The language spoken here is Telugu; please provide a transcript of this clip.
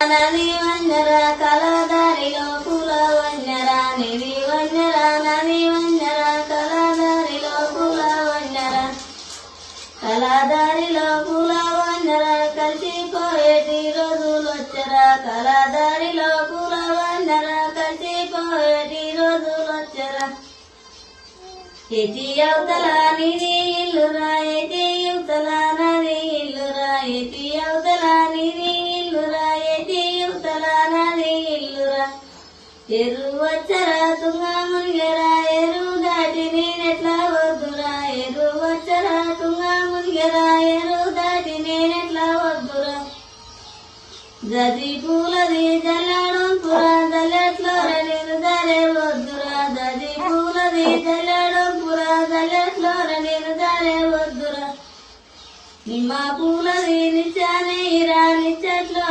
నది వంజర కలదారిలో పూల వంజర నిధి వంజర నది వంజర కలదారిలో పూల వంజర కలదారిలో పూల వంజర కలిసిపోయేటి రోజులొచ్చరా కలదారిలో పూల వంజర కలిసిపోయేటి రోజులొచ్చరా ఎటి అవతల నిధి ఇల్లురా ఎటి అవతల నది ఇల్లురా ఎటి అవతల నిధి ఇల్లురా ఎటి అవతల నది ఇల్లురా ఎరు వచ్చరా తుంగ మునిగరా ఎరు దాటి నేనెట్లా వద్దురా ఎరు వచ్చరా తుంగ మునిగరా ఎరు దాటి నేనెట్లా వద్దురా జది పూలది జల్లడం పురా జల్లెట్లోర నేను దారే వద్దురా జది పూలది జల్లడం పురా జల్లెట్లోర నేను దారే వద్దురా నిమ్మ పూలది నిచ్చానే ఇరా నిచ్చట్లో